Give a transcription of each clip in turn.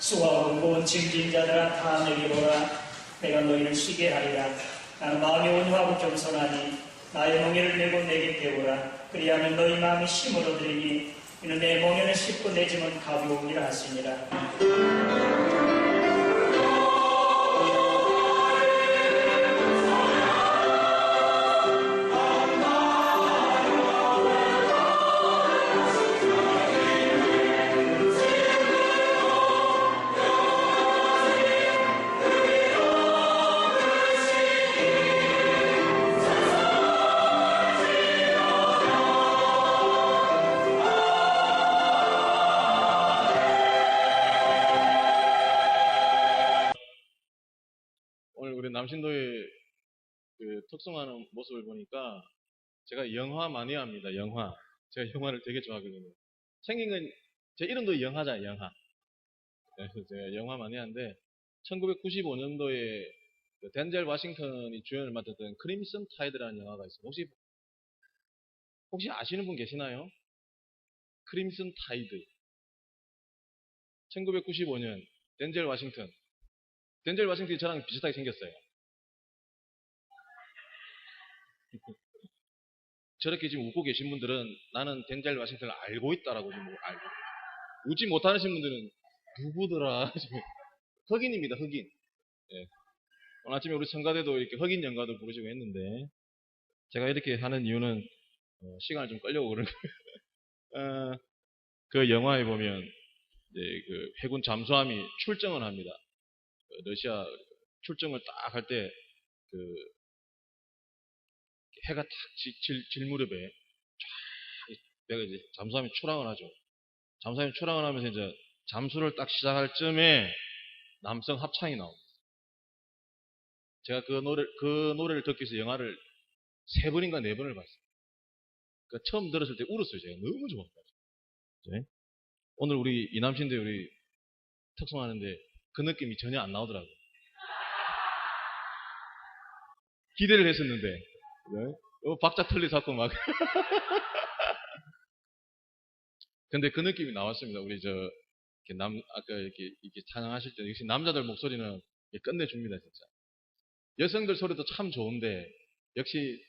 수고하고 무거운 짐진 자들아 다 내게 오라. 내가 너희를 쉬게 하리라. 나는 마음이 온유하고 겸손하니 나의 멍에를 메고 내게 배우라. 그리하면 너희 마음이 힘을 얻으리니 이는 내 멍에는 쉽고 내 짐은 가벼우니라 하시니라. 오늘 우리 남신도의 그 특성하는 모습을 보니까 제가 영화 마니아입니다. 영화. 제가 영화를 되게 좋아하거든요. 생긴 건 제 이름도 영화잖아요. 영화. 그래서 제가 영화 마니아인데 1995년도에 덴젤 워싱턴이 주연을 맡았던 크림슨 타이드라는 영화가 있어요. 혹시 아시는 분 계시나요? 크림슨 타이드. 1995년 덴젤 워싱턴. 덴젤 워싱턴이 저랑 비슷하게 생겼어요. 저렇게 지금 웃고 계신 분들은 나는 덴젤 워싱턴을 알고 있다라고 지금 알고. 웃지 못하시는 분들은 누구더라? 흑인입니다, 흑인. 예. 오늘 아침에 우리 성가대도 이렇게 흑인 연가도 부르시고 했는데 제가 이렇게 하는 이유는 시간을 좀 끌려고 그러는 거예요. 그 영화에 보면 그 해군 잠수함이 출정을 합니다. 러시아 출정을 딱 할 때 그 해가 탁 질 무렵에 쫙 내가 이제 잠수함이 출항을 하죠. 잠수함이 출항을 하면서 이제 잠수를 딱 시작할 쯤에 남성 합창이 나옵니다. 제가 그 노래를 듣기 위해서 영화를 3번인가 4번을 봤어요. 그러니까 처음 들었을 때 울었어요. 제가 너무 좋았어요. 오늘 우리 이남신대 우리 특송하는데 그 느낌이 전혀 안 나오더라고요. 기대를 했었는데, 박자 틀리 잡고 막. 근데 그 느낌이 나왔습니다. 우리 아까 이렇게 찬양하실 때, 역시 남자들 목소리는 끝내줍니다, 진짜. 여성들 소리도 참 좋은데, 역시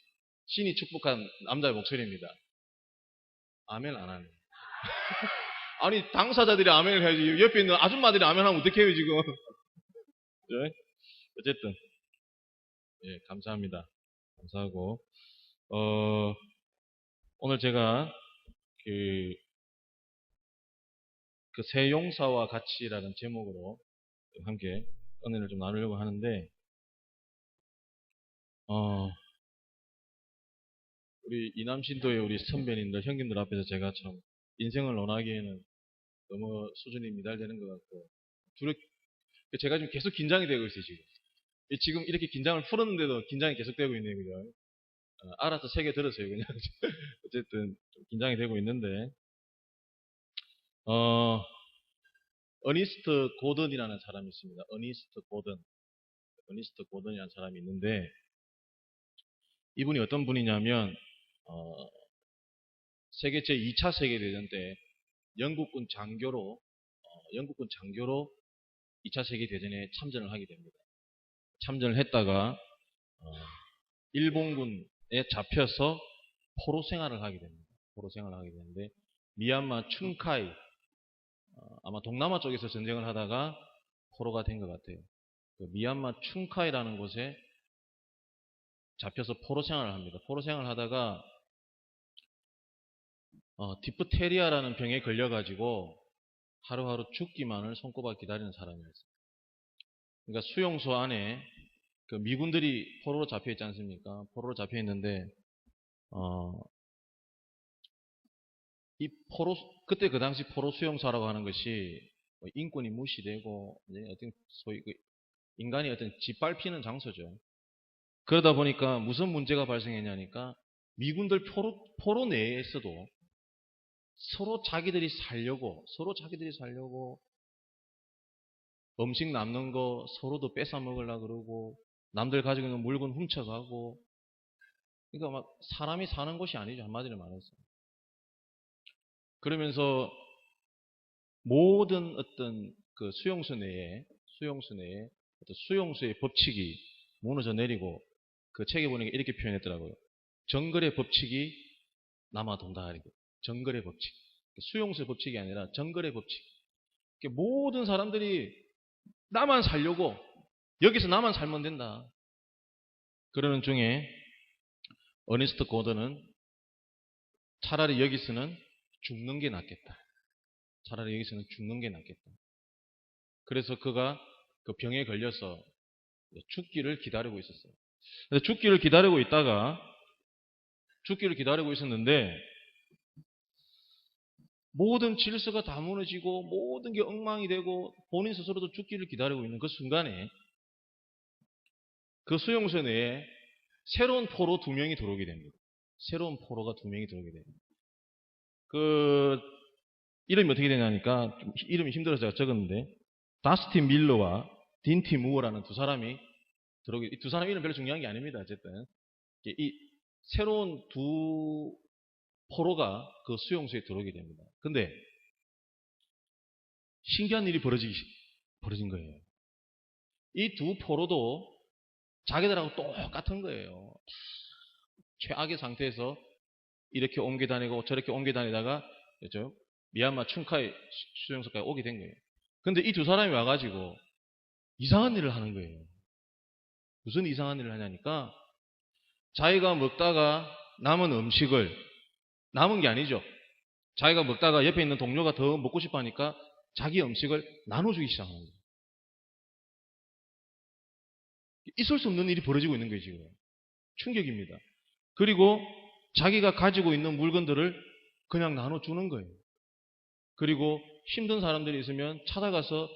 신이 축복한 남자의 목소리입니다. 아멘 안 하네. 아니, 당사자들이 아멘을 해야지. 옆에 있는 아줌마들이 아멘 하면 어떡해요, 지금. 네? 어쨌든, 예, 감사합니다. 감사하고, 오늘 제가 그 새 용사와 같이라는 제목으로 함께 은혜를 좀 나누려고 하는데, 우리 이남신도의 우리 선배님들, 형님들 앞에서 제가 참 인생을 논하기에는 너무 수준이 미달되는 것 같고, 제가 지금 계속 긴장이 되고 있어요, 지금. 지금 이렇게 긴장을 풀었는데도 긴장이 계속되고 있네요, 그죠? 알아서 세게 들으세요, 그냥. 어쨌든, 좀 긴장이 되고 있는데, 어니스트 고든이라는 사람이 있습니다. 어니스트 고든이라는 사람이 있는데, 이분이 어떤 분이냐면, 세계 제2차 세계대전 때 영국군 장교로 2차 세계대전에 참전을 하게 됩니다. 참전을 했다가, 일본군에 잡혀서 포로 생활을 하게 됩니다. 포로 생활을 하게 되는데, 미얀마 춘카이, 아마 동남아 쪽에서 전쟁을 하다가 포로가 된 것 같아요. 그 미얀마 춘카이라는 곳에 잡혀서 포로 생활을 합니다. 포로 생활을 하다가 디프테리아라는 병에 걸려가지고 하루하루 죽기만을 손꼽아 기다리는 사람이었어요. 그러니까 수용소 안에 그 미군들이 포로로 잡혀 있지 않습니까? 포로로 잡혀 있는데 그때 그 당시 포로 수용소라고 하는 것이 인권이 무시되고 어떤 소위 인간이 어떤 짓밟히는 장소죠. 그러다 보니까 무슨 문제가 발생했냐니까 미군들 포로 내에서도 서로 자기들이 살려고 음식 남는 거 서로도 뺏어 먹으려고 그러고 남들 가지고 있는 물건 훔쳐가고, 그러니까 막 사람이 사는 곳이 아니죠, 한마디로 말해서. 그러면서 모든 어떤 그 수용소 내에 어떤 수용소의 법칙이 무너져 내리고 그 책에 보니까 이렇게 표현했더라고요. 정글의 법칙이 남아돈다. 정글의 법칙. 수용소의 법칙이 아니라 정글의 법칙. 모든 사람들이 나만 살려고 여기서 나만 살면 된다. 그러는 중에 어니스트 고든은 차라리 여기서는 죽는 게 낫겠다. 차라리 여기서는 죽는 게 낫겠다. 그래서 그가 그 병에 걸려서 죽기를 기다리고 있었어요. 그래서 죽기를 기다리고 있었는데 모든 질서가 다 무너지고 모든 게 엉망이 되고 본인 스스로도 죽기를 기다리고 있는 그 순간에 그 수용소 내에 새로운 포로 2명이 들어오게 됩니다. 새로운 포로가 2명이 들어오게 됩니다. 그 이름이 어떻게 되냐니까 좀 이름이 힘들어서 제가 적었는데 다스틴 밀러와 딘티 무어라는 두 사람이 들어오게. 이 두 사람 이름 별로 중요한 게 아닙니다. 어쨌든 이 새로운 두 포로가 그 수용소에 들어오게 됩니다. 근데 신기한 일이 벌어진 거예요. 이 두 포로도 자기들하고 똑같은 거예요. 최악의 상태에서 이렇게 옮겨 다니고 저렇게 옮겨 다니다가 그렇죠? 미얀마 춘카이 수용소까지 오게 된 거예요. 근데 이 두 사람이 와가지고 이상한 일을 하는 거예요. 무슨 이상한 일을 하냐니까 자기가 먹다가 남은 음식을 남은 게 아니죠. 자기가 먹다가 옆에 있는 동료가 더 먹고 싶어 하니까 자기 음식을 나눠주기 시작하는 거예요. 있을 수 없는 일이 벌어지고 있는 거예요, 지금. 충격입니다. 그리고 자기가 가지고 있는 물건들을 그냥 나눠주는 거예요. 그리고 힘든 사람들이 있으면 찾아가서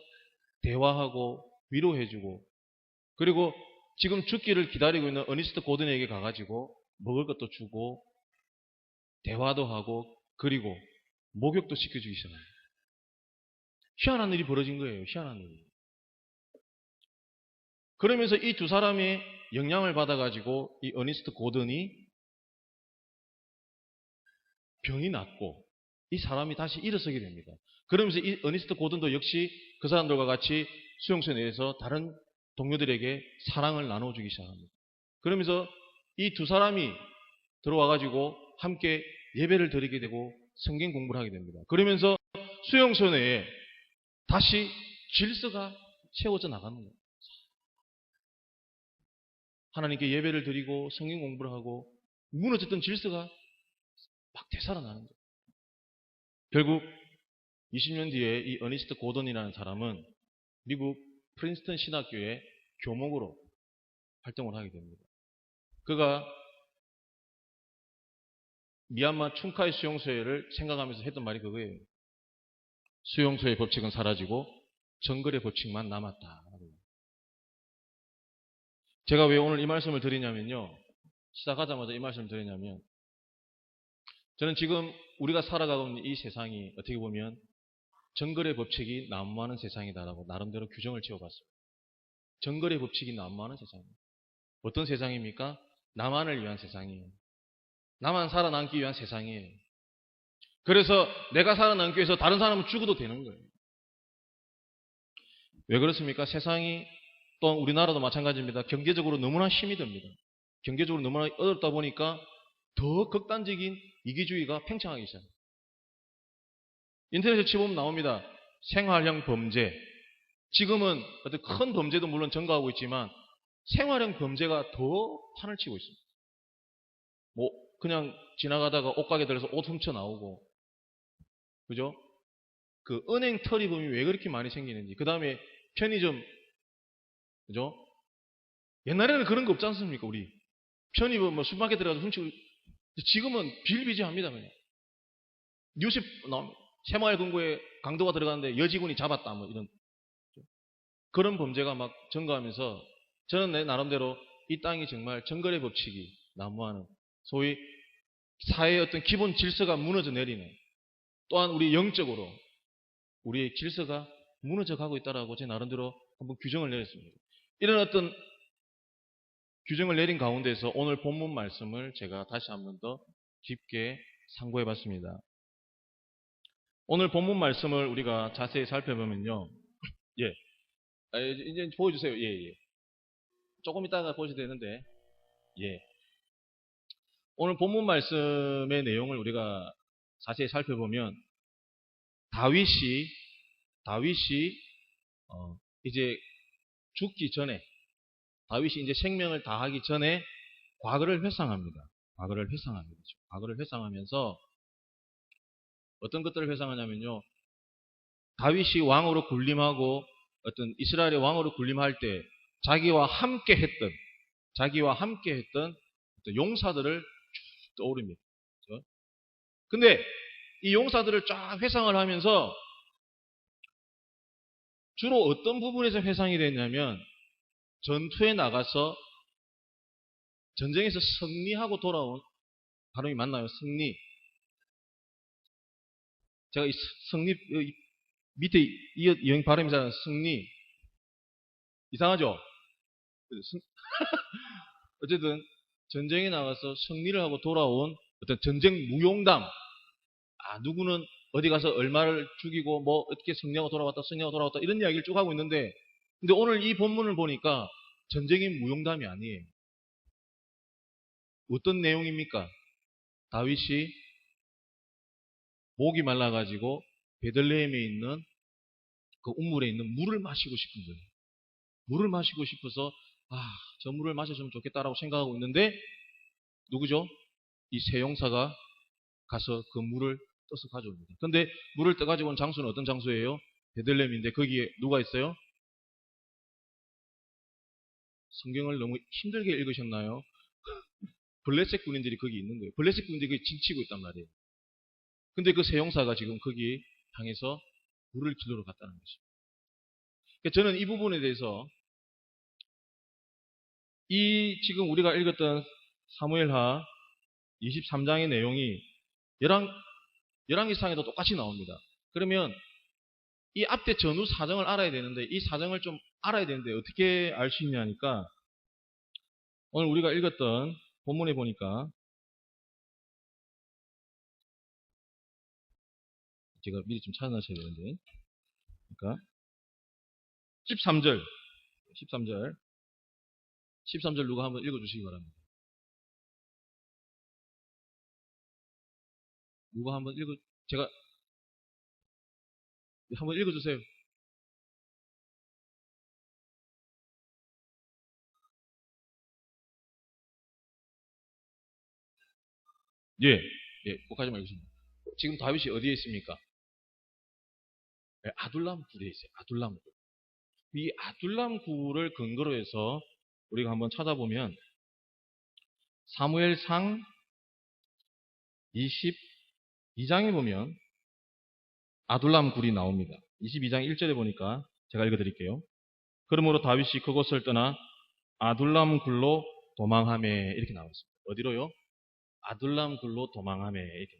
대화하고 위로해주고 그리고 지금 죽기를 기다리고 있는 어니스트 고든에게 가가지고 먹을 것도 주고 대화도 하고 그리고 목욕도 시켜주기 시작합니다. 희한한 일이 벌어진 거예요. 희한한 일이. 그러면서 이 두 사람의 영향을 받아가지고 이 어니스트 고든이 병이 낫고 이 사람이 다시 일어서게 됩니다. 그러면서 이 어니스트 고든도 역시 그 사람들과 같이 수용소 내에서 다른 동료들에게 사랑을 나눠주기 시작합니다. 그러면서 이 두 사람이 들어와가지고 함께 예배를 드리게 되고 성경 공부를 하게 됩니다. 그러면서 수용소 내에 다시 질서가 세워져 나가는 거예요. 하나님께 예배를 드리고 성경 공부를 하고 무너졌던 질서가 막 되살아나는 거예요. 결국 20년 뒤에 이 어니스트 고든이라는 사람은 미국 프린스턴 신학교의 교목으로 활동을 하게 됩니다. 그가 미얀마 춘카이 수용소를 생각하면서 했던 말이 그거예요. 수용소의 법칙은 사라지고 정글의 법칙만 남았다. 제가 왜 오늘 이 말씀을 드리냐면요. 시작하자마자 이 말씀을 드리냐면 저는 지금 우리가 살아가고 있는 이 세상이 어떻게 보면 정글의 법칙이 난무하는 세상이다라고 나름대로 규정을 지어봤습니다. 정글의 법칙이 난무하는 세상입니다. 어떤 세상입니까? 나만을 위한 세상이에요. 나만 살아남기 위한 세상이에요. 그래서 내가 살아남기 위해서 다른 사람은 죽어도 되는 거예요. 왜 그렇습니까? 세상이 또 우리나라도 마찬가지입니다. 경제적으로 너무나 힘이 듭니다. 경제적으로 너무나 어렵다 보니까 더 극단적인 이기주의가 팽창하기 시작합니다. 인터넷에 치보면 나옵니다. 생활형 범죄. 지금은 어떤 큰 범죄도 물론 증가하고 있지만 생활형 범죄가 더 판을 치고 있습니다. 뭐 그냥 지나가다가 옷가게 들어서 옷 훔쳐 나오고 그죠? 그 은행 털이범이 왜 그렇게 많이 생기는지 그 다음에 편의점 그죠? 옛날에는 그런 거 없지 않습니까? 우리 편의점 뭐 슈퍼마켓 들어가서 훔치고 지금은 비일비재합니다. 그냥 뉴스 나옵니다. 새마을 금고에 강도가 들어갔는데 여직원이 잡았다 뭐 이런 그런 범죄가 막 증가하면서 저는 내 나름대로 이 땅이 정말 정글의 법칙이 난무하는 소위 사회의 어떤 기본 질서가 무너져 내리는 또한 우리 영적으로 우리의 질서가 무너져 가고 있다라고 제 나름대로 한번 규정을 내렸습니다. 이런 어떤 규정을 내린 가운데서 오늘 본문 말씀을 제가 다시 한번 더 깊게 상고해 봤습니다. 오늘 본문 말씀을 우리가 자세히 살펴보면요. 예. 이제 보여주세요. 예, 예. 조금 이따가 보셔도 되는데, 예. 오늘 본문 말씀의 내용을 우리가 자세히 살펴보면, 다윗이, 이제 죽기 전에, 다윗이 이제 생명을 다하기 전에 과거를 회상합니다. 과거를 회상합니다. 과거를 회상하면서 어떤 것들을 회상하냐면요. 다윗이 왕으로 군림하고 어떤 이스라엘의 왕으로 군림할 때 자기와 함께 했던 어떤 용사들을 쭉 떠오릅니다. 그렇죠? 근데 이 용사들을 쫙 회상을 하면서 주로 어떤 부분에서 회상이 됐냐면 전투에 나가서 전쟁에서 승리하고 돌아온 발음이 맞나요? 승리. 제가 이 승리 밑에 이 발음이 잘 승리 이상하죠? 어쨌든 전쟁에 나가서 승리를 하고 돌아온 어떤 전쟁 무용담. 누구는 어디 가서 얼마를 죽이고 뭐 어떻게 승리하고 돌아왔다 이런 이야기를 쭉 하고 있는데 근데 오늘 이 본문을 보니까 전쟁의 무용담이 아니에요. 어떤 내용입니까? 다윗이 목이 말라가지고 베들레헴에 있는 그 우물에 있는 물을 마시고 싶은 거예요. 물을 마시고 싶어서 저 물을 마셔주면 좋겠다라고 생각하고 있는데 누구죠? 이 세용사가 가서 그 물을 떠서 가져옵니다. 근데 물을 떠가지고 온 장소는 어떤 장소예요? 베들레헴인데 거기에 누가 있어요? 성경을 너무 힘들게 읽으셨나요? 블레셋 군인들이 거기 있는 거예요. 블레셋 군인들이 거기 진치고 있단 말이에요. 근데 그 세용사가 지금 거기 향해서 물을 기도로 갔다는 것입니다. 그러니까 저는 이 부분에 대해서 이 지금 우리가 읽었던 사무엘하 23장의 내용이 열왕기상에도 똑같이 나옵니다. 그러면 이 앞에 전후 사정을 알아야 되는데 이 사정을 좀 알아야 되는데 어떻게 알 수 있냐니까 오늘 우리가 읽었던 본문에 보니까 제가 미리 좀 찾아놔셔야 되는데 그러니까 13절 13절 누가 한번 읽어주시기 바랍니다. 누가 한번 제가 한번 읽어주세요. 예, 꼭까지 말씀입니다. 지금 다윗이 어디에 있습니까? 아둘람 굴에 있어요. 아둘람 굴. 이 아둘람 굴을 근거로 해서 우리가 한번 찾아보면 사무엘상 22장에 보면 아둘람 굴이 나옵니다. 22장 1절에 보니까 제가 읽어드릴게요. 그러므로 다윗이 그곳을 떠나 아둘람 굴로 도망하매 이렇게 나왔습니다. 어디로요? 아둘람 굴로 도망하매 이렇게.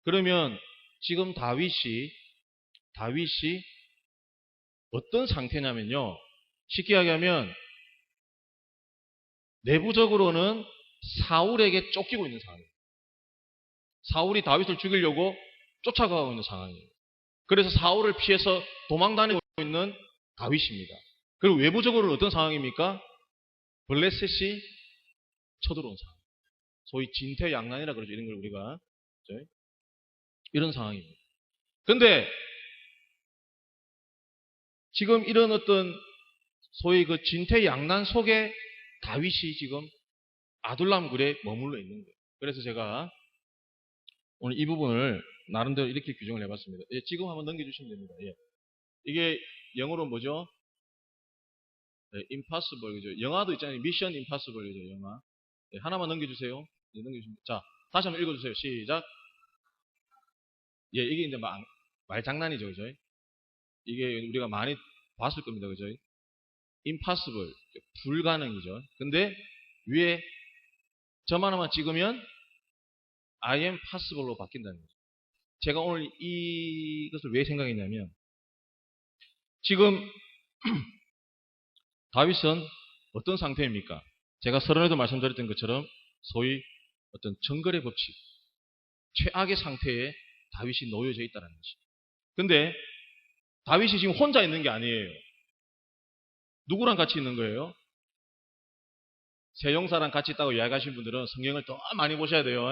그러면 지금 다윗이 어떤 상태냐면요. 쉽게 이야기하면 내부적으로는 사울에게 쫓기고 있는 상황이에요. 사울이 다윗을 죽이려고 쫓아가고 있는 상황이에요. 그래서 사울을 피해서 도망다니고 있는 다윗입니다. 그리고 외부적으로는 어떤 상황입니까? 블레셋이 쳐들어온 상황. 소위 진퇴양난이라 그러죠. 이런 걸 우리가 이런 상황입니다. 그런데 지금 이런 어떤 소위 그 진퇴양난 속에 다윗이 지금 아둘람 굴에 머물러 있는 거예요. 그래서 제가 오늘 이 부분을 나름대로 이렇게 규정을 해봤습니다. 예, 지금 한번 넘겨주시면 됩니다. 예. 이게 영어로 뭐죠? 네, impossible, 그죠? 영화도 있잖아요. Mission Impossible, 그죠? 영화. 네, 하나만 넘겨주세요. 네, 넘겨주시면. 자, 다시 한번 읽어주세요. 시작. 예, 이게 이제 말장난이죠, 그죠? 이게 우리가 많이 봤을 겁니다, 그죠? Impossible, 불가능이죠. 근데 위에 점 하나만 찍으면 I am possible로 바뀐다는 거죠. 제가 오늘 이것을 왜 생각했냐면 지금 다윗은 어떤 상태입니까? 제가 서론에도 말씀드렸던 것처럼 소위 어떤 정글의 법칙, 최악의 상태에 다윗이 놓여져 있다는 것입니다. 근데 다윗이 지금 혼자 있는 게 아니에요. 누구랑 같이 있는 거예요? 세용사랑 같이 있다고 이야기하신 분들은 성경을 더 많이 보셔야 돼요.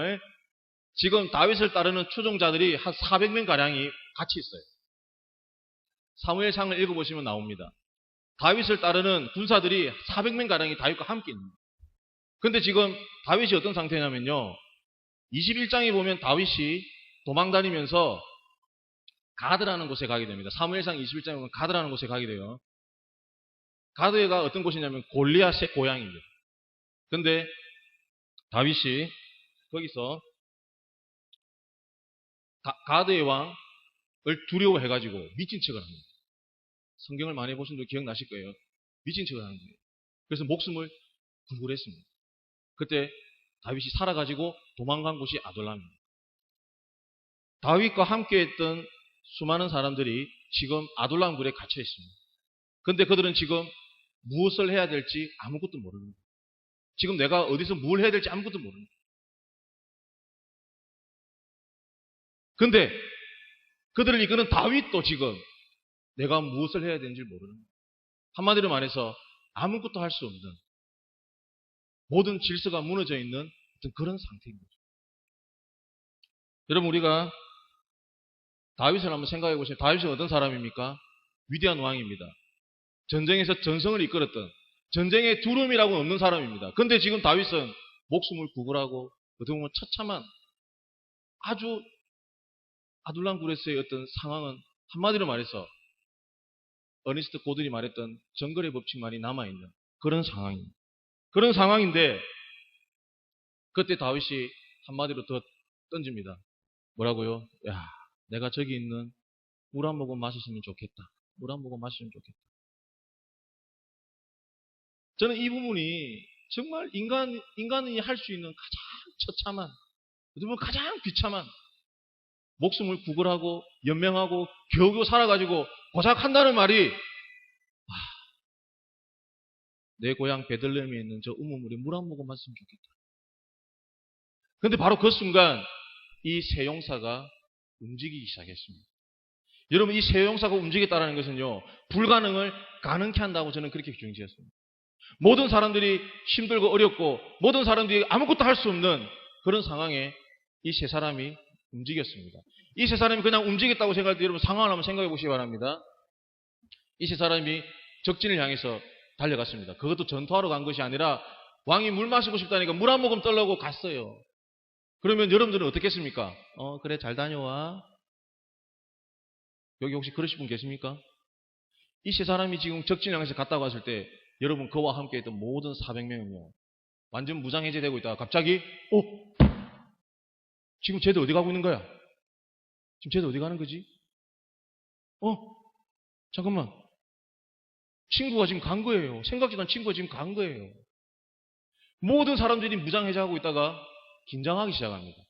지금 다윗을 따르는 추종자들이 한 400명 가량이 같이 있어요. 사무엘상을 읽어보시면 나옵니다. 다윗을 따르는 군사들이 400명 가량이 다윗과 함께 있는 거예요. 근데 지금 다윗이 어떤 상태냐면요. 21장에 보면 다윗이 도망다니면서 가드라는 곳에 가게 됩니다. 사무엘상 21장에 보면 가드라는 곳에 가게 돼요. 가드가 어떤 곳이냐면 골리앗의 고향입니다. 근데 다윗이 거기서 가드의 왕을 두려워해가지고 미친 척을 합니다. 성경을 많이 보신 분 기억나실 거예요. 미친 척을 하는 거예요. 그래서 목숨을 구걸했습니다. 그때 다윗이 살아가지고 도망간 곳이 아둘람입니다. 다윗과 함께했던 수많은 사람들이 지금 아둘람 굴에 갇혀 있습니다. 근데 그들은 지금 무엇을 해야 될지 아무것도 모르는 거예요. 지금 내가 어디서 뭘 해야 될지 아무것도 모르는 거예요. 근데 그들을 이끄는 다윗도 지금 내가 무엇을 해야 되는지 모르는 거예요. 한마디로 말해서 아무것도 할 수 없는 모든 질서가 무너져 있는 어떤 그런 상태인 거죠. 여러분 우리가 다윗을 한번 생각해 보시면 다윗이 어떤 사람입니까? 위대한 왕입니다. 전쟁에서 전성을 이끌었던 전쟁의 두려움이라고 없는 사람입니다. 그런데 지금 다윗은 목숨을 구걸하고 어떻게 보면 처참한 아주 아둘람 굴에서의 어떤 상황은 한마디로 말해서 어니스트 고들이 말했던 정글의 법칙만이 남아있는 그런 상황입니다. 그런 상황인데 그때 다윗이 한마디로 더 던집니다. 뭐라고요? 야, 내가 저기 있는 물 한 모금 마셨으면 좋겠다. 물 한 모금 마시면 좋겠다. 저는 이 부분이 정말 인간이 할 수 있는 가장 처참한, 어떻게 보면 가장 비참한 목숨을 구걸하고 연명하고 겨우겨우 살아가지고 고작 한다는 말이 내 고향 베들레헴에 있는 저 우물물에 물 한 모금 마셨으면 좋겠다. 그런데 바로 그 순간 이 세용사가 움직이기 시작했습니다. 여러분 이 세용사가 움직였다는 것은요. 불가능을 가능케 한다고 저는 그렇게 규정지었습니다. 모든 사람들이 힘들고 어렵고 모든 사람들이 아무것도 할 수 없는 그런 상황에 이 세 사람이 움직였습니다. 이 세 사람이 그냥 움직였다고 생각할 때 여러분 상황을 한번 생각해 보시기 바랍니다. 이 세 사람이 적진을 향해서 달려갔습니다. 그것도 전투하러 간 것이 아니라 왕이 물 마시고 싶다니까 물 한 모금 떨려고 갔어요. 그러면 여러분들은 어떻겠습니까? 그래 잘 다녀와. 여기 혹시 그러신 분 계십니까? 이 세 사람이 지금 적진 향해서 갔다고 했을 때 여러분 그와 함께 했던 모든 400명은요. 완전 무장해제되고 있다가 갑자기 지금 쟤들 어디 가고 있는 거야? 지금 쟤들 어디 가는 거지? 잠깐만. 친구가 지금 간 거예요. 생각지도 않은 친구가 지금 간 거예요. 모든 사람들이 무장해제하고 있다가 긴장하기 시작합니다.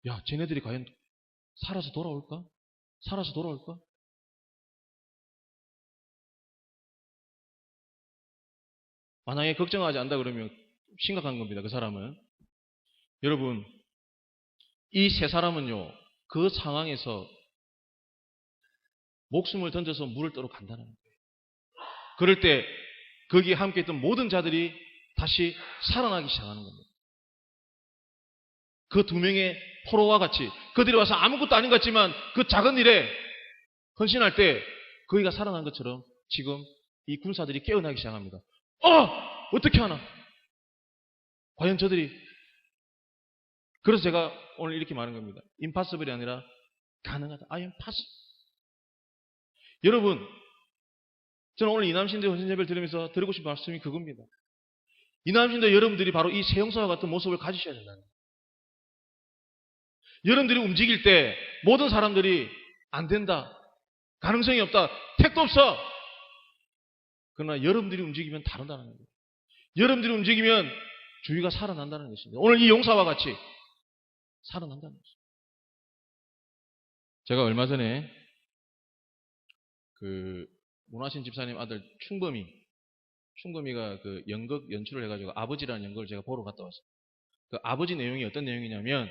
야, 쟤네들이 과연 살아서 돌아올까? 살아서 돌아올까? 만약에 걱정하지 않는다 그러면 심각한 겁니다. 그 사람은. 여러분, 이 세 사람은요. 그 상황에서 목숨을 던져서 물을 떠러 간다는 거예요. 그럴 때 거기에 함께 있던 모든 자들이 다시 살아나기 시작하는 겁니다. 그 두 명의 포로와 같이 그들이 와서 아무것도 아닌 것 같지만 그 작은 일에 헌신할 때 거기가 살아난 것처럼 지금 이 군사들이 깨어나기 시작합니다. 어떻게 하나? 과연 저들이 그래서 제가 오늘 이렇게 말하는 겁니다. impossible이 아니라 가능하다. I am possible. 여러분, 저는 오늘 이남신대 헌신 예배를 들으면서 드리고 싶은 말씀이 그겁니다. 이남신대 여러분들이 바로 이 세용사와 같은 모습을 가지셔야 된다는 거예요. 여러분들이 움직일 때 모든 사람들이 안 된다. 가능성이 없다. 택도 없어. 그러나 여러분들이 움직이면 다르다는 거예요. 여러분들이 움직이면 주위가 살아난다는 것입니다. 오늘 이 용사와 같이 살아난다는 것입니다. 제가 얼마 전에 그 문화신 집사님 아들 충범이가 그 연극 연출을 해가지고 아버지라는 연극을 제가 보러 갔다 왔어요. 그 아버지 내용이 어떤 내용이냐면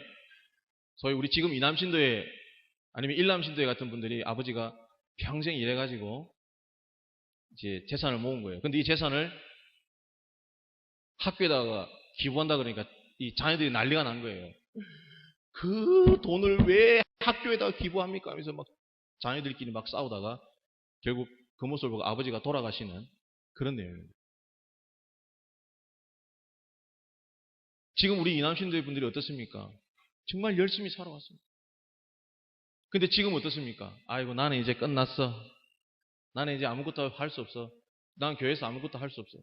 소위 우리 지금 이남신도에 아니면 일남신도에 같은 분들이 아버지가 평생 일해가지고 이제 재산을 모은 거예요. 근데 이 재산을 학교에다가 기부한다 그러니까 이 자녀들이 난리가 난 거예요. 그 돈을 왜 학교에다가 기부합니까? 하면서 막 자녀들끼리 막 싸우다가 결국 그 모습을 보고 아버지가 돌아가시는 그런 내용입니다. 지금 우리 이남신도의 분들이 어떻습니까? 정말 열심히 살아왔습니다. 근데 지금 어떻습니까? 아이고 나는 이제 끝났어. 나는 이제 아무것도 할 수 없어. 난 교회에서 아무것도 할 수 없어.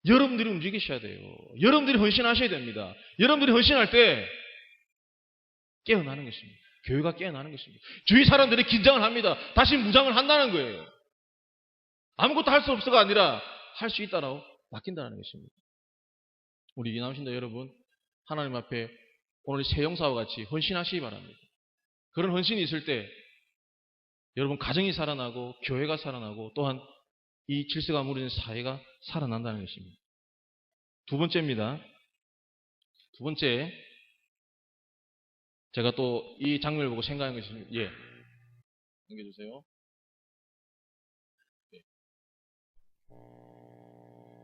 여러분들이 움직이셔야 돼요. 여러분들이 헌신하셔야 됩니다. 여러분들이 헌신할 때 깨어나는 것입니다. 교회가 깨어나는 것입니다. 주위 사람들이 긴장을 합니다. 다시 무장을 한다는 거예요. 아무것도 할 수 없어가 아니라 할 수 있다라고 바뀐다는 것입니다. 우리 이남신도 여러분, 하나님 앞에 오늘 새 영사와 같이 헌신하시기 바랍니다. 그런 헌신이 있을 때 여러분 가정이 살아나고 교회가 살아나고 또한 이 질서가 무너진 사회가 살아난다는 것입니다. 두 번째입니다. 두 번째, 제가 또 이 장면을 보고 생각한 것이, 넘겨주세요. 네.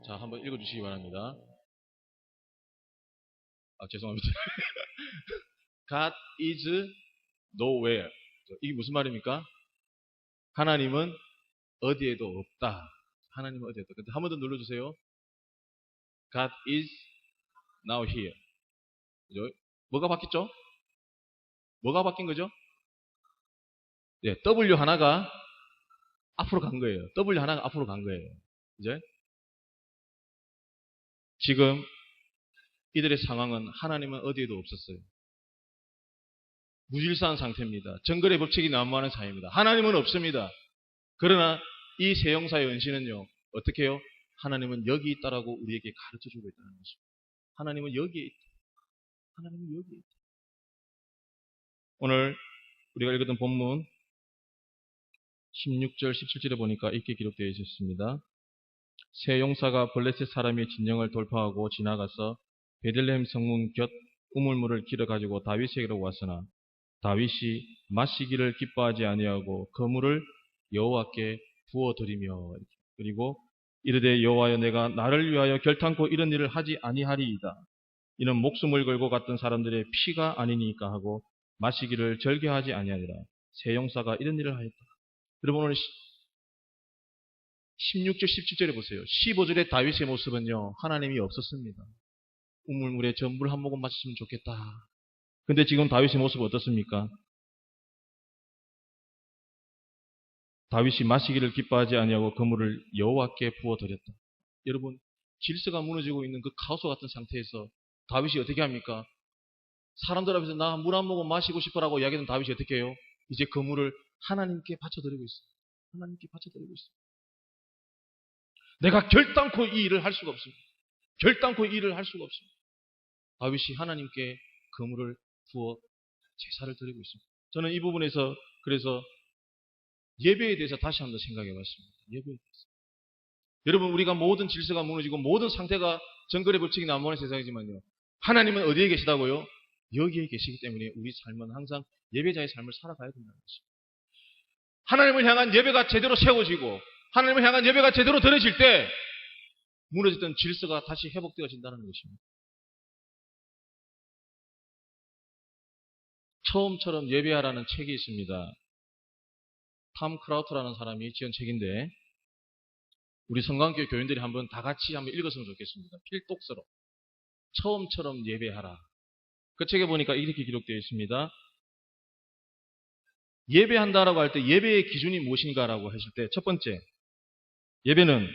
자, 한번 읽어주시기 바랍니다. 죄송합니다. God is nowhere. 이게 무슨 말입니까? 하나님은 어디에도 없다. 하나님은 어디에도 없다. 한 번 더 눌러주세요. God is now here. 그죠? 뭐가 바뀌었죠? 뭐가 바뀐 거죠? 네, W 하나가 앞으로 간 거예요. W 하나가 앞으로 간 거예요. 이제 지금 이들의 상황은 하나님은 어디에도 없었어요. 무질서한 상태입니다. 정글의 법칙이 난무하는 사회입니다. 하나님은 없습니다. 그러나 이 세영사의 은신은요, 어떻게 해요? 하나님은 여기 있다라고 우리에게 가르쳐 주고 있다는 것입니다. 하나님은 여기에 있다. 하나님은 여기에 있다. 오늘 우리가 읽었던 본문 16절, 17절에 보니까 이렇게 기록되어 있었습니다. 세 용사가 블레셋 사람의 진영을 돌파하고 지나가서 베들레헴 성문 곁 우물물을 길어 가지고 다윗에게로 왔으나 다윗이 마시기를 기뻐하지 아니하고 그 물을 여호와께 부어드리며, 그리고 이르되 여호와여 내가 나를 위하여 결탄코 이런 일을 하지 아니하리이다. 이는 목숨을 걸고 갔던 사람들의 피가 아니니까 하고 마시기를 절개하지 아니하니라. 세 용사가 이런 일을 하였다. 여러분 오늘 16절 17절에 보세요. 15절의 다윗의 모습은요, 하나님이 없었습니다. 우물물에 저 물 한 모금 마시면 좋겠다. 근데 지금 다윗의 모습은 어떻습니까? 다윗이 마시기를 기뻐하지 아니하고 그 물을 여호와께 부어드렸다. 여러분, 질서가 무너지고 있는 그 카오스 같은 상태에서 다윗이 어떻게 합니까? 사람들 앞에서 나 물 한 모금 마시고 싶어라고 이야기하던 다윗이 어떻게 해요? 이제 그 물을 하나님께 바쳐드리고 있어요. 하나님께 바쳐드리고 있어요. 내가 결단코 이 일을 할 수가 없습니다. 결단코 이 일을 할 수가 없습니다. 다윗이 하나님께 그 물을 부어 제사를 드리고 있습니다. 저는 이 부분에서 그래서 예배에 대해서 다시 한번 생각해 봤습니다. 예배에 대해서. 여러분, 우리가 모든 질서가 무너지고 모든 상태가 정글의 법칙이 난무하는 세상이지만요, 하나님은 어디에 계시다고요? 여기에 계시기 때문에 우리 삶은 항상 예배자의 삶을 살아가야 된다는 것입니다. 하나님을 향한 예배가 제대로 세워지고 하나님을 향한 예배가 제대로 드려질 때 무너졌던 질서가 다시 회복되어진다는 것입니다. 처음처럼 예배하라는 책이 있습니다. 탐 크라우트라는 사람이 지은 책인데 우리 성강교회 교인들이 한번 다 같이 한번 읽었으면 좋겠습니다. 필독서로. 처음처럼 예배하라. 그 책에 보니까 이렇게 기록되어 있습니다. 예배한다라고 할 때 예배의 기준이 무엇인가라고 했을 때 첫 번째, 예배는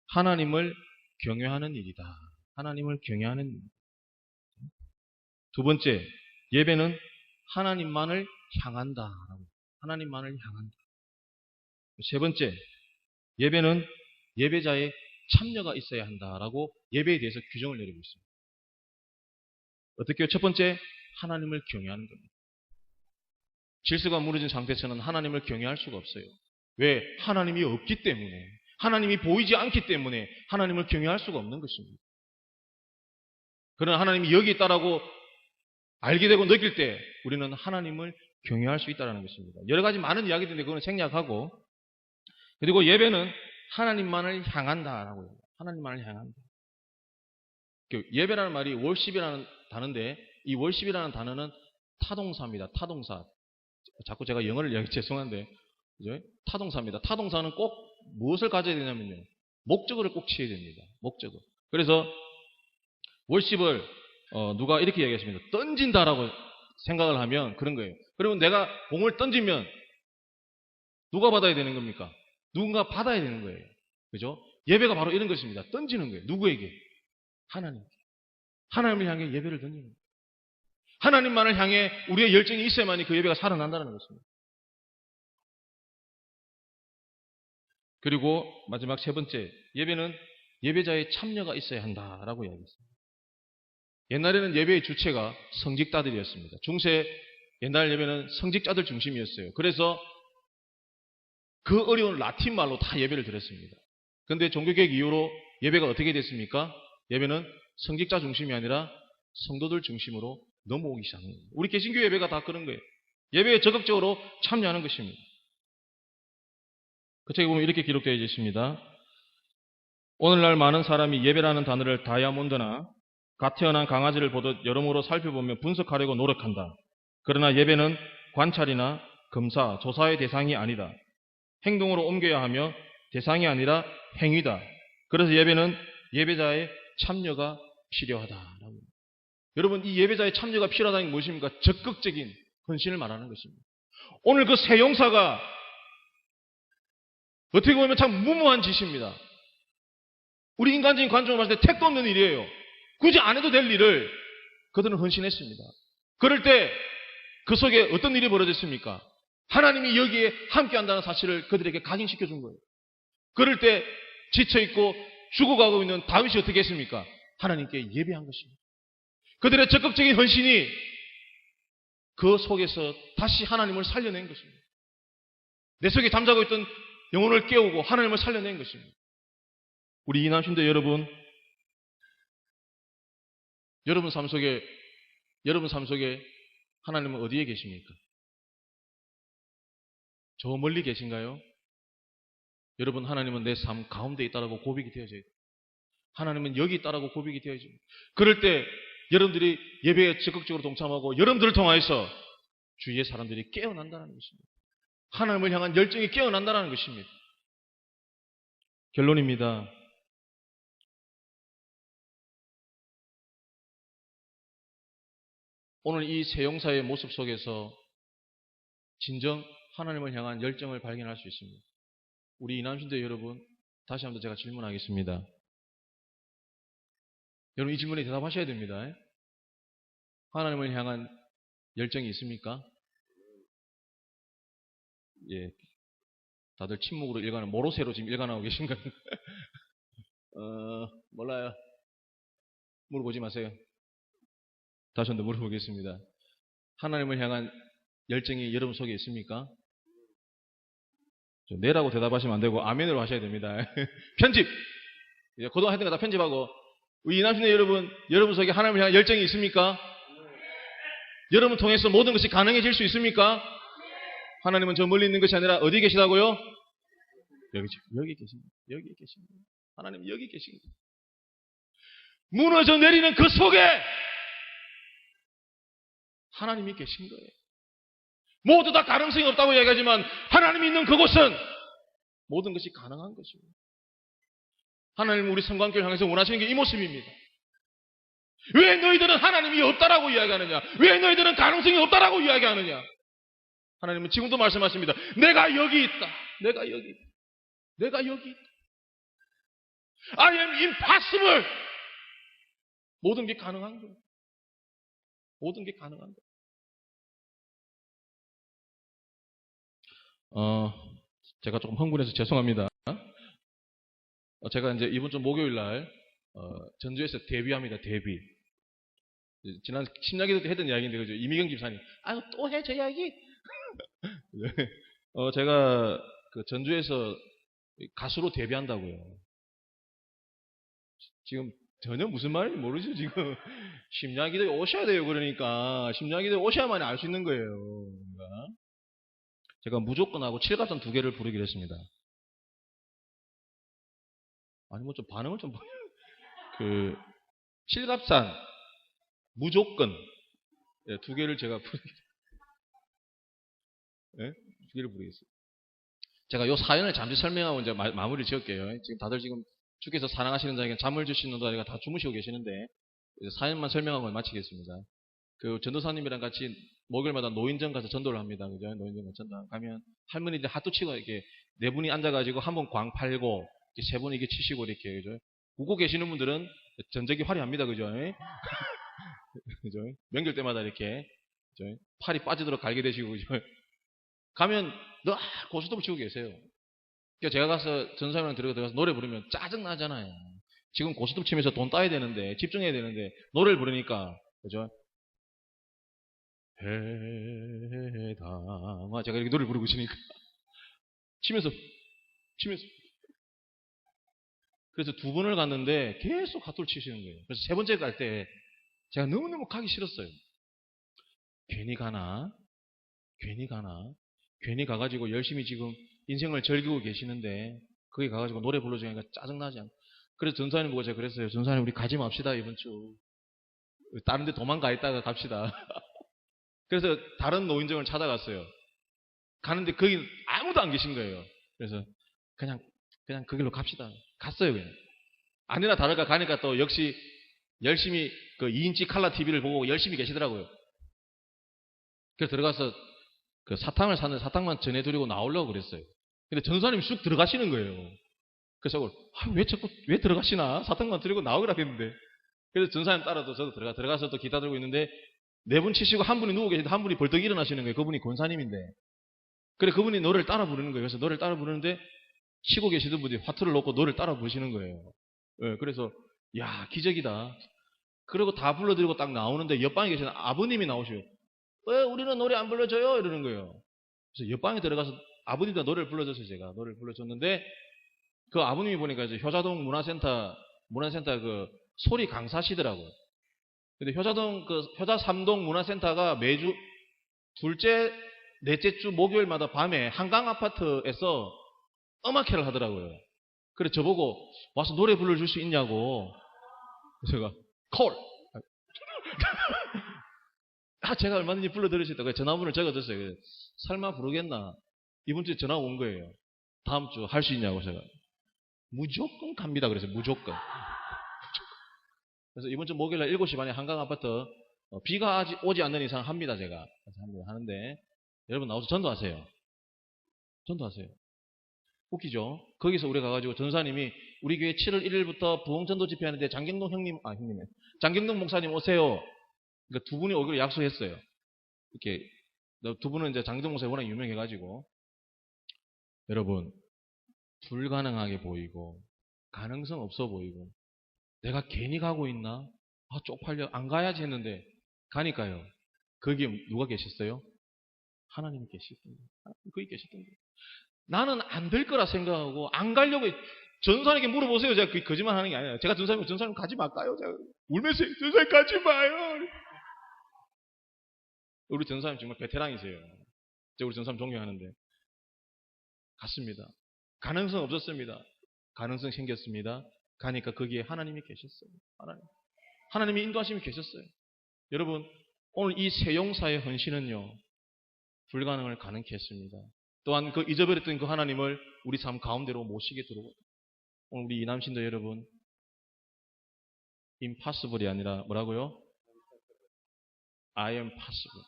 하나님을 경외하는 일이다. 하나님을 경외하는 일. 두 번째, 예배는 하나님만을 향한다. 하나님만을 향한다. 세 번째, 예배는 예배자의 참여가 있어야 한다라고 예배에 대해서 규정을 내리고 있습니다. 어떻게요? 첫 번째, 하나님을 경외하는 겁니다. 질서가 무너진 상태에서는 하나님을 경외할 수가 없어요. 왜? 하나님이 없기 때문에, 하나님이 보이지 않기 때문에 하나님을 경외할 수가 없는 것입니다. 그러나 하나님이 여기 있다라고 알게 되고 느낄 때 우리는 하나님을 경외할 수 있다는 것입니다. 여러 가지 많은 이야기들인데 그거는 생략하고 그리고 예배는 하나님만을 향한다라고 해요. 하나님만을 향한다. 예배라는 말이 월십이라는 단어인데 이 월십이라는 단어는 타동사입니다. 타동사. 자꾸 제가 영어를 이야기 죄송한데 그죠? 타동사입니다. 타동사는 꼭 무엇을 가져야 되냐면요. 목적어를 꼭 취해야 됩니다. 목적어. 그래서 월십을 누가 이렇게 이야기했습니다. 던진다라고 생각을 하면 그런 거예요. 그러면 내가 공을 던지면 누가 받아야 되는 겁니까? 누군가 받아야 되는 거예요. 그죠? 예배가 바로 이런 것입니다. 던지는 거예요. 누구에게? 하나님께. 하나님을 향해 예배를 던지는 거예요. 하나님만을 향해 우리의 열정이 있어야만이 그 예배가 살아난다는 것입니다. 그리고 마지막 세 번째, 예배는 예배자의 참여가 있어야 한다라고 이야기했습니다. 옛날에는 예배의 주체가 성직자들이었습니다. 중세 옛날 예배는 성직자들 중심이었어요. 그래서 그 어려운 라틴 말로 다 예배를 드렸습니다. 그런데 종교개혁 이후로 예배가 어떻게 됐습니까? 예배는 성직자 중심이 아니라 성도들 중심으로 넘어오기 시작한 거예요. 우리 개신교 예배가 다 그런 거예요. 예배에 적극적으로 참여하는 것입니다. 그 책에 보면 이렇게 기록되어 있습니다. 오늘날 많은 사람이 예배라는 단어를 다이아몬드나 갓 태어난 강아지를 보듯 여러모로 살펴보며 분석하려고 노력한다. 그러나 예배는 관찰이나 검사, 조사의 대상이 아니다. 행동으로 옮겨야 하며 대상이 아니라 행위다. 그래서 예배는 예배자의 참여가 필요하다라고. 여러분, 이 예배자의 참여가 필요하다는 게 무엇입니까? 적극적인 헌신을 말하는 것입니다. 오늘 그 세 용사가 어떻게 보면 참 무모한 짓입니다. 우리 인간적인 관점으로 봤을 때 택도 없는 일이에요. 굳이 안 해도 될 일을 그들은 헌신했습니다. 그럴 때 그 속에 어떤 일이 벌어졌습니까? 하나님이 여기에 함께한다는 사실을 그들에게 각인시켜 준 거예요. 그럴 때 지쳐있고 죽어가고 있는 다윗이 어떻게 했습니까? 하나님께 예배한 것입니다. 그들의 적극적인 헌신이 그 속에서 다시 하나님을 살려낸 것입니다. 내 속에 잠자고 있던 영혼을 깨우고 하나님을 살려낸 것입니다. 우리 이남신도 여러분 삶 속에 하나님은 어디에 계십니까? 저 멀리 계신가요? 여러분, 하나님은 내 삶 가운데 있다라고 고백이 되어져야 돼요. 하나님은 여기 있다라고 고백이 되어져야 돼요. 그럴 때 여러분들이 예배에 적극적으로 동참하고 여러분들을 통하여서 주위의 사람들이 깨어난다는 것입니다. 하나님을 향한 열정이 깨어난다는 것입니다. 결론입니다. 오늘 이 세 용사의 모습 속에서 진정 하나님을 향한 열정을 발견할 수 있습니다. 우리 이남신대 여러분, 다시 한번 제가 질문하겠습니다. 여러분, 이 질문에 대답하셔야 됩니다. 하나님을 향한 열정이 있습니까? 예, 다들 침묵으로 일관하고 모로세로 지금 일관하고 계신가요? 몰라요. 물어보지 마세요. 다시 한번 물어보겠습니다. 하나님을 향한 열정이 여러분 속에 있습니까? 네라고 대답하시면 안 되고 아멘으로 하셔야 됩니다. 편집! 고등학교 했던 거 다 편집하고 우리 이남신의 여러분 속에 하나님을 향한 열정이 있습니까? 여러분 통해서 모든 것이 가능해질 수 있습니까? 하나님은 저 멀리 있는 것이 아니라 어디 계시다고요? 여기 계십니다. 여기 계십니다. 하나님 여기 계십니다. 무너져 내리는 그 속에 하나님이 계신 거예요. 모두 다 가능성이 없다고 이야기하지만 하나님이 있는 그곳은 모든 것이 가능한 것입니다. 하나님은 우리 성관교회를 향해서 원하시는 게 이 모습입니다. 왜 너희들은 하나님이 없다라고 이야기하느냐? 왜 너희들은 가능성이 없다라고 이야기하느냐? 하나님은 지금도 말씀하십니다. 내가 여기 있다. 내가 여기 있다. 내가 여기 있다. I am impossible. 모든 게 가능한 거예요. 모든 게 가능한 거예요. 제가 조금 흥분해서 죄송합니다. 제가 이제 이번 주 목요일 날 전주에서 데뷔합니다. 데뷔. 지난 신약기도 때 했던 이야기인데 그죠? 이미경 집사님, 아유 또 해 저 이야기. 제가 그 전주에서 가수로 데뷔한다고요. 지금 전혀 무슨 말인지 모르죠 지금. 심야기도에 오셔야 돼요. 그러니까 심야기도에 오셔야만 알 수 있는 거예요. 그러니까. 제가 무조건 하고 칠갑산 2개를 부르기로 했습니다. 아니, 뭐 좀 반응을 좀, 그, 실갑산, 무조건, 예, 두 개를 제가 예? 두 개를 부르겠습니다. 제가 요 사연을 잠시 설명하고 이제 마무리 지을게요. 지금 다들 지금 주께서 사랑하시는 자에게 잠을 주시는 자가 다 주무시고 계시는데, 사연만 설명하고 마치겠습니다. 그 전도사님이랑 같이 목요일마다 노인정 가서 전도를 합니다. 그죠? 노인정 가서 전도 가면 할머니들 하도 치고 이렇게 네 분이 앉아가지고 한 분 광 팔고 세 분이 이렇게 치시고 이렇게 그죠? 웃고 계시는 분들은 전적이 화려합니다. 그죠? 그죠? 명절 때마다 이렇게 그죠? 팔이 빠지도록 갈게 되시고 그죠? 가면 늘 고스톱을 치고 계세요. 그러니까 제가 가서 전사님이랑 들어가서 노래 부르면 짜증 나잖아요. 지금 고스톱 치면서 돈 따야 되는데 집중해야 되는데 노래를 부르니까 그죠? 해담아 제가 이렇게 노래 부르고 있으니까 치면서 그래서 두 번을 갔는데 계속 핫돌 치시는 거예요. 그래서 세 번째 갈 때 제가 너무너무 가기 싫었어요. 괜히 가나 괜히 가가지고 열심히 지금 인생을 즐기고 계시는데 거기 가가지고 노래 불러주니까 짜증나지 않고 그래서 전사님 보고 제가 그랬어요. 전사님 우리 가지 맙시다 이번 주 다른 데 도망가 있다가 갑시다. 그래서 다른 노인정을 찾아갔어요. 가는데 거기 아무도 안 계신 거예요. 그래서 그냥 그 길로 갑시다. 갔어요, 그냥. 아니나 다를까 가니까 또 역시 열심히 그 2인치 칼라 TV를 보고 열심히 계시더라고요. 그래서 들어가서 그 사탕을 샀는데 사탕만 전해드리고 나오려고 그랬어요. 근데 전사님이 쑥 들어가시는 거예요. 그래서 왜 들어가시나? 사탕만 드리고 나오기라 했는데. 그래서 전사님 따라서 저도 들어가서 또 기타 들고 있는데 네 분 치시고 한 분이 누워 계시는데 한 분이 벌떡 일어나시는 거예요. 그분이 권사님인데. 그래 그분이 노래를 따라 부르는 거예요. 그래서 노래를 따라 부르는데 치고 계시던 분이 화투를 놓고 노래를 따라 부르시는 거예요. 네, 그래서 야 기적이다. 그리고 다 불러드리고 딱 나오는데 옆방에 계시는 아버님이 나오셔요. 왜 우리는 노래 안 불러줘요? 이러는 거예요. 그래서 옆방에 들어가서 아버님도 노래를 불러줬어요. 제가 노래를 불러줬는데 그 아버님이 보니까 이제 효자동 문화센터 그 소리 강사시더라고요. 근데 효자 3동 문화센터가 매주 둘째, 넷째 주 목요일마다 밤에 한강 아파트에서 음악회를 하더라고요. 그래 저보고 와서 노래 불러줄 수 있냐고. 제가 콜. 제가 얼마든지 불러드릴 수 있다고 전화번호를 적어줬어요. 설마 부르겠나? 이번 주에 전화 온 거예요. 다음 주 할 수 있냐고 제가. 무조건 갑니다. 그래서 무조건. 그래서 이번 주 목요일날 7시 반에 한강 아파트 비가 오지 않는 이상 합니다. 제가. 그래서 하는데 여러분 나와서 전도하세요. 전도하세요. 웃기죠? 거기서 우리가 가가지고 전사님이 우리 교회 7월 1일부터 부흥전도 집회하는데 장경동 장경동 목사님 오세요. 그러니까 두 분이 오기로 약속했어요. 이렇게 두 분은 이제 장경동 목사님 워낙 유명해가지고 여러분 불가능하게 보이고 가능성 없어 보이고 내가 괜히 가고 있나? 쪽팔려 안 가야지 했는데 가니까요. 거기에 누가 계셨어요? 하나님이 계시던데. 거기 계시던데. 나는 안 될 거라 생각하고 안 가려고 전사님에게 물어보세요. 제가 그게 거짓말 하는 게 아니에요. 제가 전사님 가지 말까요? 제가 울면서 전사님 가지 마요. 우리 전사님 정말 베테랑이세요. 제가 우리 전사님 존경하는데 갔습니다. 가능성 없었습니다. 가능성 생겼습니다. 가니까 거기에 하나님이 계셨어요. 하나님이 인도하심이 계셨어요. 여러분 오늘 이 세용사의 헌신은요. 불가능을 가능케 했습니다. 또한 그 잊어버렸던 그 하나님을 우리 삶 가운데로 모시게 들어오고 오늘 우리 이남신도 여러분 impossible이 아니라 뭐라고요? I am possible.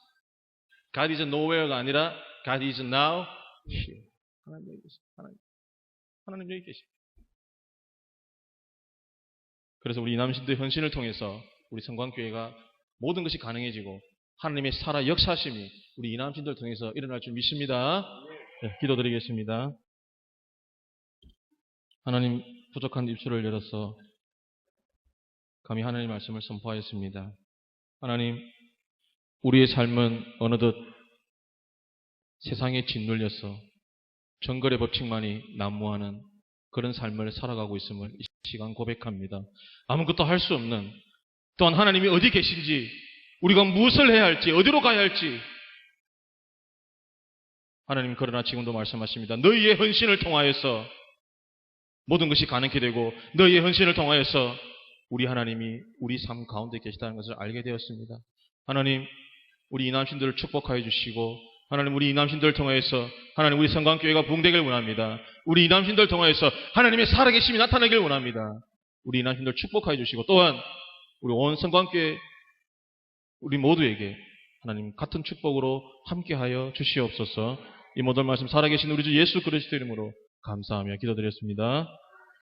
God is nowhere가 아니라 God is now here. 하나님 여기 계십니다. 하나님 여기 계십니다. 그래서 우리 이남신도의 헌신을 통해서 우리 성광교회가 모든 것이 가능해지고 하나님의 살아 역사심이 우리 이남신도를 통해서 일어날 줄 믿습니다. 네, 기도드리겠습니다. 하나님 부족한 입술을 열어서 감히 하나님의 말씀을 선포하였습니다. 하나님 우리의 삶은 어느덧 세상에 짓눌려서 정글의 법칙만이 난무하는 그런 삶을 살아가고 있음을 이 시간 고백합니다. 아무것도 할 수 없는 또한 하나님이 어디 계신지 우리가 무엇을 해야 할지 어디로 가야 할지 하나님 그러나 지금도 말씀하십니다. 너희의 헌신을 통하여서 모든 것이 가능케 되고 너희의 헌신을 통하여서 우리 하나님이 우리 삶 가운데 계시다는 것을 알게 되었습니다. 하나님, 우리 이남신들을 축복하여 주시고 하나님, 우리 이남신들을 통하여서 하나님, 우리 성광교회가 부흥되길 원합니다. 우리 이남신들을 통하여서 하나님의 살아계심이 나타나길 원합니다. 우리 이남신들 축복하여 주시고 또한 우리 온 성광교회 우리 모두에게 하나님 같은 축복으로 함께하여 주시옵소서. 이 모든 말씀 살아계신 우리 주 예수 그리스도 이름으로 감사하며 기도드렸습니다.